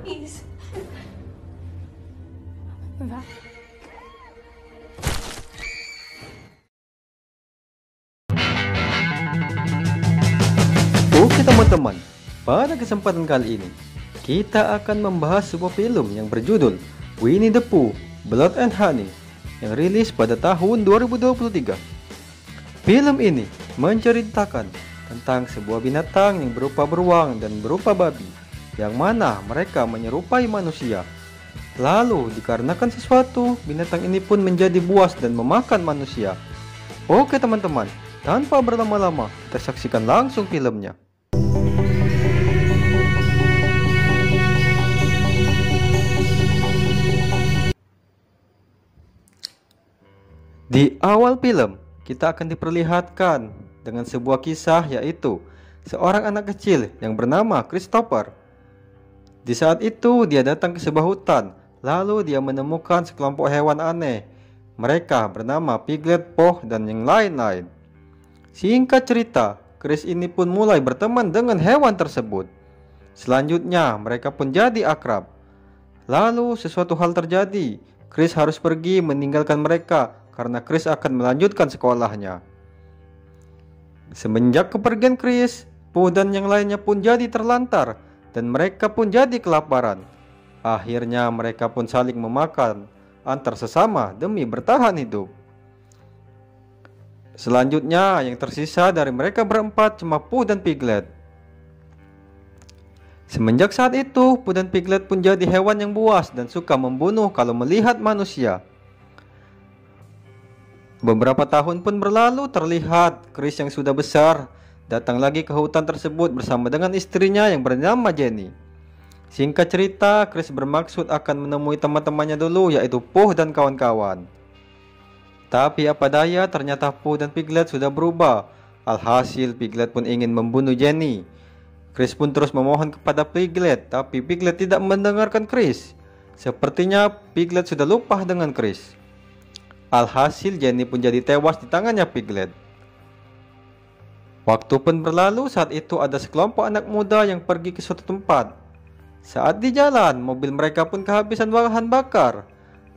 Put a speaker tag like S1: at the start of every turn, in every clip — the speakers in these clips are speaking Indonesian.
S1: Please.
S2: Oke teman-teman, pada kesempatan kali ini kita akan membahas sebuah film yang berjudul Winnie the Pooh, Blood and Honey yang rilis pada tahun 2023. Film ini menceritakan tentang sebuah binatang yang berupa beruang dan berupa babi, yang mana mereka menyerupai manusia. Lalu dikarenakan sesuatu, binatang ini pun menjadi buas dan memakan manusia. Oke teman-teman, tanpa berlama-lama kita saksikan langsung filmnya. Di awal film, kita akan diperlihatkan dengan sebuah kisah, yaitu seorang anak kecil yang bernama Christopher. Di saat itu dia datang ke sebuah hutan, lalu dia menemukan sekelompok hewan aneh. Mereka bernama Piglet, Poh, dan yang lain-lain. Singkat cerita, Chris ini pun mulai berteman dengan hewan tersebut. Selanjutnya mereka pun jadi akrab. Lalu sesuatu hal terjadi. Chris harus pergi meninggalkan mereka karena Chris akan melanjutkan sekolahnya. Semenjak kepergian Chris, Pooh dan yang lainnya pun jadi terlantar dan mereka pun jadi kelaparan. Akhirnya mereka pun saling memakan antar sesama demi bertahan hidup. Selanjutnya yang tersisa dari mereka berempat cuma Pooh dan Piglet. Semenjak saat itu, Pooh dan Piglet pun jadi hewan yang buas dan suka membunuh kalau melihat manusia. Beberapa tahun pun berlalu, terlihat Chris yang sudah besar datang lagi ke hutan tersebut bersama dengan istrinya yang bernama Jenny. Singkat cerita, Chris bermaksud akan menemui teman-temannya dulu, yaitu Pooh dan kawan-kawan. Tapi apa daya, ternyata Pooh dan Piglet sudah berubah. Alhasil Piglet pun ingin membunuh Jenny. Chris pun terus memohon kepada Piglet, tapi Piglet tidak mendengarkan Chris. Sepertinya Piglet sudah lupa dengan Chris. Alhasil Jenny pun jadi tewas di tangannya Piglet. Waktu pun berlalu, saat itu ada sekelompok anak muda yang pergi ke suatu tempat. Saat di jalan, mobil mereka pun kehabisan bahan bakar.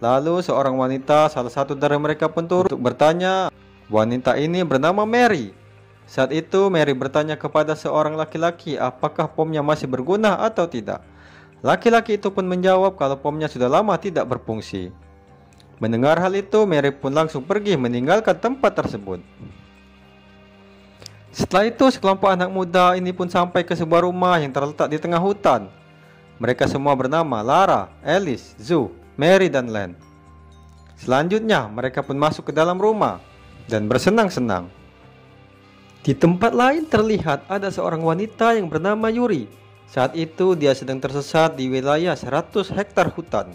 S2: Lalu seorang wanita, salah satu dari mereka pun turun untuk bertanya. Wanita ini bernama Mary. Saat itu Mary bertanya kepada seorang laki-laki apakah pomnya masih berguna atau tidak. Laki-laki itu pun menjawab kalau pomnya sudah lama tidak berfungsi. Mendengar hal itu, Mary pun langsung pergi meninggalkan tempat tersebut. Setelah itu, sekelompok anak muda ini pun sampai ke sebuah rumah yang terletak di tengah hutan. Mereka semua bernama Lara, Alice, Zoo, Mary, dan Len. Selanjutnya, mereka pun masuk ke dalam rumah dan bersenang-senang. Di tempat lain terlihat ada seorang wanita yang bernama Yuri. Saat itu dia sedang tersesat di wilayah 100 hektar hutan.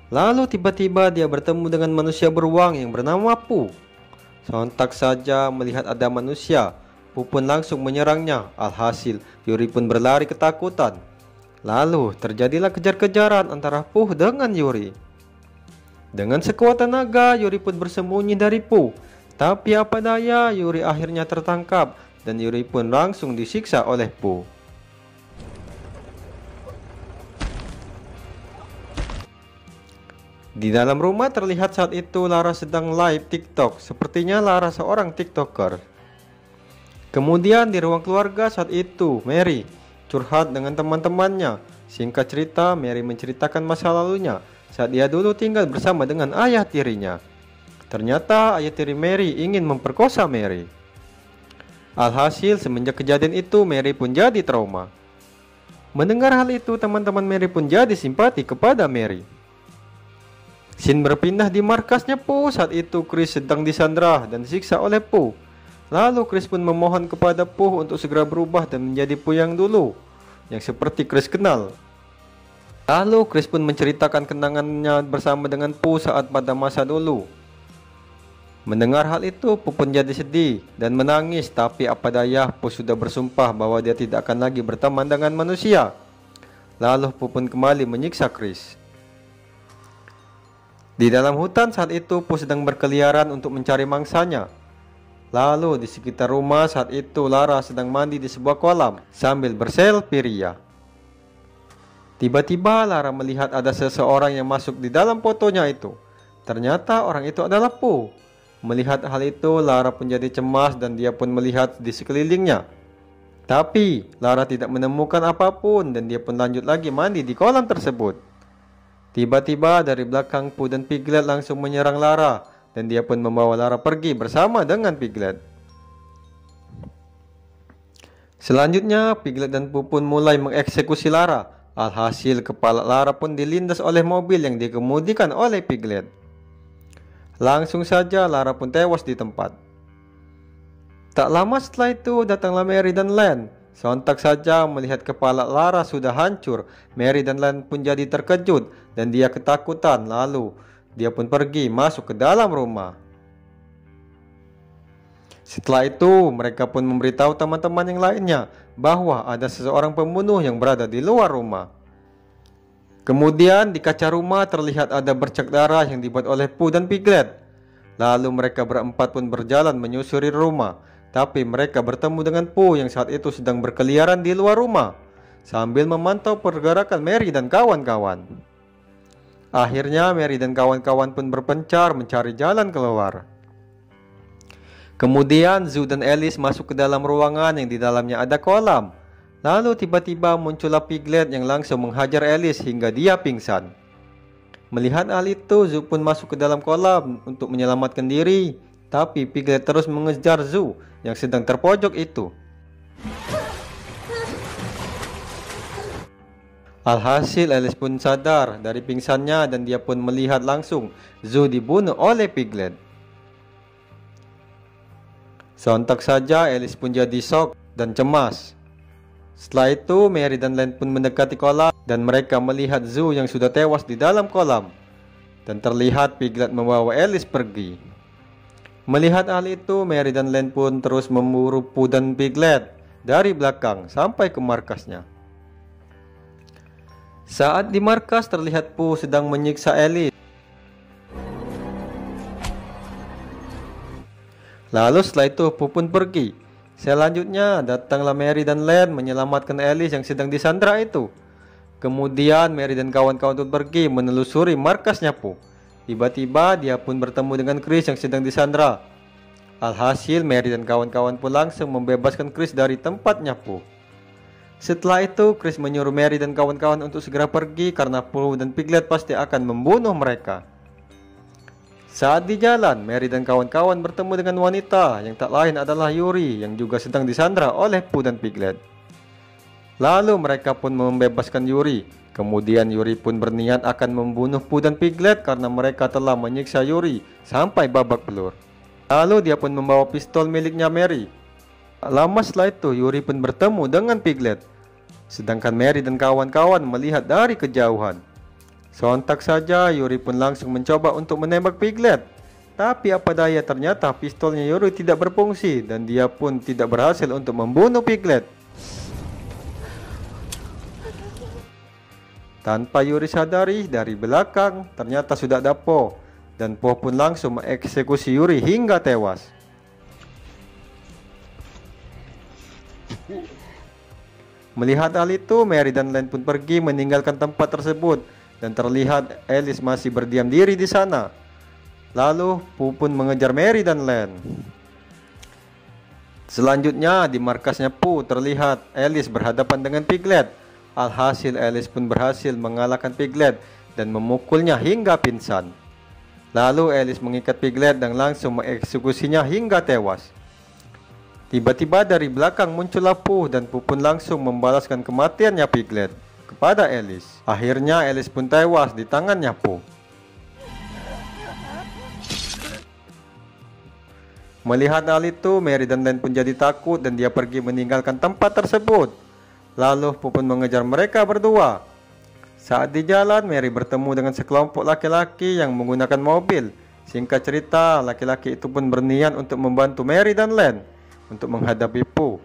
S2: Lalu tiba-tiba dia bertemu dengan manusia beruang yang bernama Pooh. Sontak saja melihat ada manusia, Pooh pun langsung menyerangnya. Alhasil Yuri pun berlari ketakutan. Lalu terjadilah kejar-kejaran antara Pooh dengan Yuri. Dengan sekuat tenaga Yuri pun bersembunyi dari Pooh. Tapi apa daya, Yuri akhirnya tertangkap dan Yuri pun langsung disiksa oleh Pooh. Di dalam rumah terlihat saat itu Lara sedang live TikTok. Sepertinya Lara seorang TikToker. Kemudian di ruang keluarga saat itu Mary curhat dengan teman-temannya. Singkat cerita, Mary menceritakan masa lalunya saat dia dulu tinggal bersama dengan ayah tirinya. Ternyata ayah tiri Mary ingin memperkosa Mary. Alhasil semenjak kejadian itu Mary pun jadi trauma. Mendengar hal itu, teman-teman Mary pun jadi simpati kepada Mary. Scene berpindah di markasnya Pooh. Saat itu Chris sedang disandra dan disiksa oleh Pooh. Lalu Chris pun memohon kepada Pooh untuk segera berubah dan menjadi Pooh yang dulu, yang seperti Chris kenal. Lalu Chris pun menceritakan kenangannya bersama dengan Pooh saat pada masa dulu. Mendengar hal itu, Pooh pun jadi sedih dan menangis. Tapi apa daya, Pooh sudah bersumpah bahwa dia tidak akan lagi berteman dengan manusia. Lalu Pooh pun kembali menyiksa Chris. Di dalam hutan saat itu Pooh sedang berkeliaran untuk mencari mangsanya. Lalu di sekitar rumah saat itu Lara sedang mandi di sebuah kolam sambil berselfie ria. Tiba-tiba Lara melihat ada seseorang yang masuk di dalam fotonya itu. Ternyata orang itu adalah Po. Melihat hal itu, Lara pun jadi cemas dan dia pun melihat di sekelilingnya. Tapi Lara tidak menemukan apapun dan dia pun lanjut lagi mandi di kolam tersebut. Tiba-tiba dari belakang Po dan Piglet langsung menyerang Lara dan dia pun membawa Lara pergi bersama dengan Piglet. Selanjutnya Piglet dan Po pun mulai mengeksekusi Lara. Alhasil kepala Lara pun dilindas oleh mobil yang dikemudikan oleh Piglet. Langsung saja Lara pun tewas di tempat. Tak lama setelah itu datanglah Mary dan Len. Sontak saja melihat kepala Lara sudah hancur, Mary dan Len pun jadi terkejut dan dia ketakutan. Lalu dia pun pergi masuk ke dalam rumah. Setelah itu mereka pun memberitahu teman-teman yang lainnya bahwa ada seseorang pembunuh yang berada di luar rumah. Kemudian di kaca rumah terlihat ada bercak darah yang dibuat oleh Po dan Piglet. Lalu mereka berempat pun berjalan menyusuri rumah. Tapi mereka bertemu dengan Po yang saat itu sedang berkeliaran di luar rumah sambil memantau pergerakan Mary dan kawan-kawan. Akhirnya Mary dan kawan-kawan pun berpencar mencari jalan keluar. Kemudian Zoo dan Alice masuk ke dalam ruangan yang di dalamnya ada kolam. Lalu tiba-tiba muncullah Piglet yang langsung menghajar Alice hingga dia pingsan. Melihat hal itu, Zoo pun masuk ke dalam kolam untuk menyelamatkan diri. Tapi Piglet terus mengejar Zoo yang sedang terpojok itu. Alhasil Alice pun sadar dari pingsannya dan dia pun melihat langsung Zoo dibunuh oleh Piglet. Sontak saja Alice pun jadi shock dan cemas. Setelah itu Mary dan Len pun mendekati kolam dan mereka melihat Zoo yang sudah tewas di dalam kolam. Dan terlihat Piglet membawa Alice pergi. Melihat hal itu Mary dan Len pun terus memburu Po dan Piglet dari belakang sampai ke markasnya. Saat di markas terlihat Po sedang menyiksa Alice. Lalu setelah itu Po pun pergi. Selanjutnya datanglah Mary dan Len menyelamatkan Alice yang sedang disandra itu. Kemudian Mary dan kawan-kawan pun pergi menelusuri markasnya Po. Tiba-tiba dia pun bertemu dengan Chris yang sedang disandra. Alhasil Mary dan kawan-kawan pun langsung membebaskan Chris dari tempatnya Po. Setelah itu Chris menyuruh Mary dan kawan-kawan untuk segera pergi karena Po dan Piglet pasti akan membunuh mereka. Saat di jalan, Mary dan kawan-kawan bertemu dengan wanita yang tak lain adalah Yuri yang juga sedang disandra oleh Po dan Piglet. Lalu mereka pun membebaskan Yuri. Kemudian Yuri pun berniat akan membunuh Po dan Piglet karena mereka telah menyiksa Yuri sampai babak belur. Lalu dia pun membawa pistol miliknya Mary. Lama setelah itu Yuri pun bertemu dengan Piglet. Sedangkan Mary dan kawan-kawan melihat dari kejauhan. Sontak saja Yuri pun langsung mencoba untuk menembak Piglet. Tapi apa daya ternyata pistolnya Yuri tidak berfungsi dan dia pun tidak berhasil untuk membunuh Piglet. Tanpa Yuri sadari dari belakang ternyata sudah ada Po. Dan Po pun langsung mengeksekusi Yuri hingga tewas. Melihat hal itu Mary dan Len pun pergi meninggalkan tempat tersebut. Dan terlihat Alice masih berdiam diri di sana. Lalu Po pun mengejar Mary dan Len. Selanjutnya di markasnya Po terlihat Alice berhadapan dengan Piglet. Alhasil Alice pun berhasil mengalahkan Piglet dan memukulnya hingga pingsan. Lalu Alice mengikat Piglet dan langsung mengeksekusinya hingga tewas. Tiba-tiba dari belakang muncullah Po dan Po pun langsung membalaskan kematiannya Piglet kepada Alice. Akhirnya Alice pun tewas di tangannya Po. Melihat hal itu Mary dan Len pun jadi takut dan dia pergi meninggalkan tempat tersebut. Lalu Po pun mengejar mereka berdua. Saat di jalan Mary bertemu dengan sekelompok laki-laki yang menggunakan mobil. Singkat cerita laki-laki itu pun berniat untuk membantu Mary dan Len untuk menghadapi Po.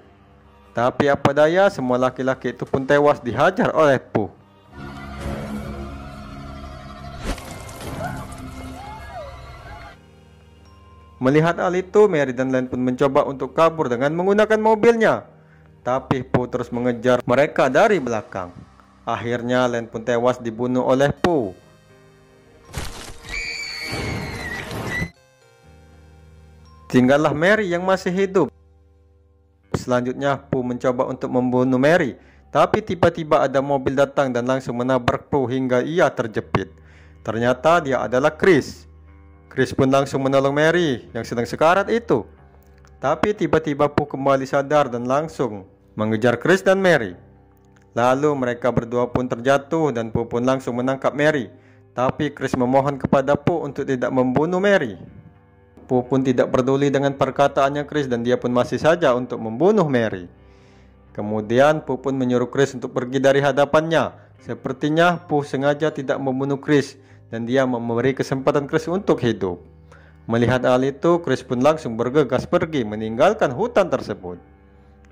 S2: Tapi apa daya semua laki-laki itu pun tewas dihajar oleh Po. Melihat hal itu Mary dan Len pun mencoba untuk kabur dengan menggunakan mobilnya. Tapi Po terus mengejar mereka dari belakang. Akhirnya Len pun tewas dibunuh oleh Po. Tinggallah Mary yang masih hidup. Selanjutnya Po mencoba untuk membunuh Mary, tapi tiba-tiba ada mobil datang dan langsung menabrak Po hingga ia terjepit. Ternyata dia adalah Chris. Chris pun langsung menolong Mary yang sedang sekarat itu. Tapi tiba-tiba Po kembali sadar dan langsung mengejar Chris dan Mary. Lalu mereka berdua pun terjatuh dan Po pun langsung menangkap Mary. Tapi Chris memohon kepada Po untuk tidak membunuh Mary. Po pun tidak peduli dengan perkataannya Chris dan dia pun masih saja untuk membunuh Mary. Kemudian Po pun menyuruh Chris untuk pergi dari hadapannya. Sepertinya Po sengaja tidak membunuh Chris dan dia memberi kesempatan Chris untuk hidup. Melihat hal itu, Chris pun langsung bergegas pergi meninggalkan hutan tersebut.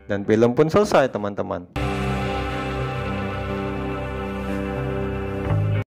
S2: Dan film pun selesai, teman-teman.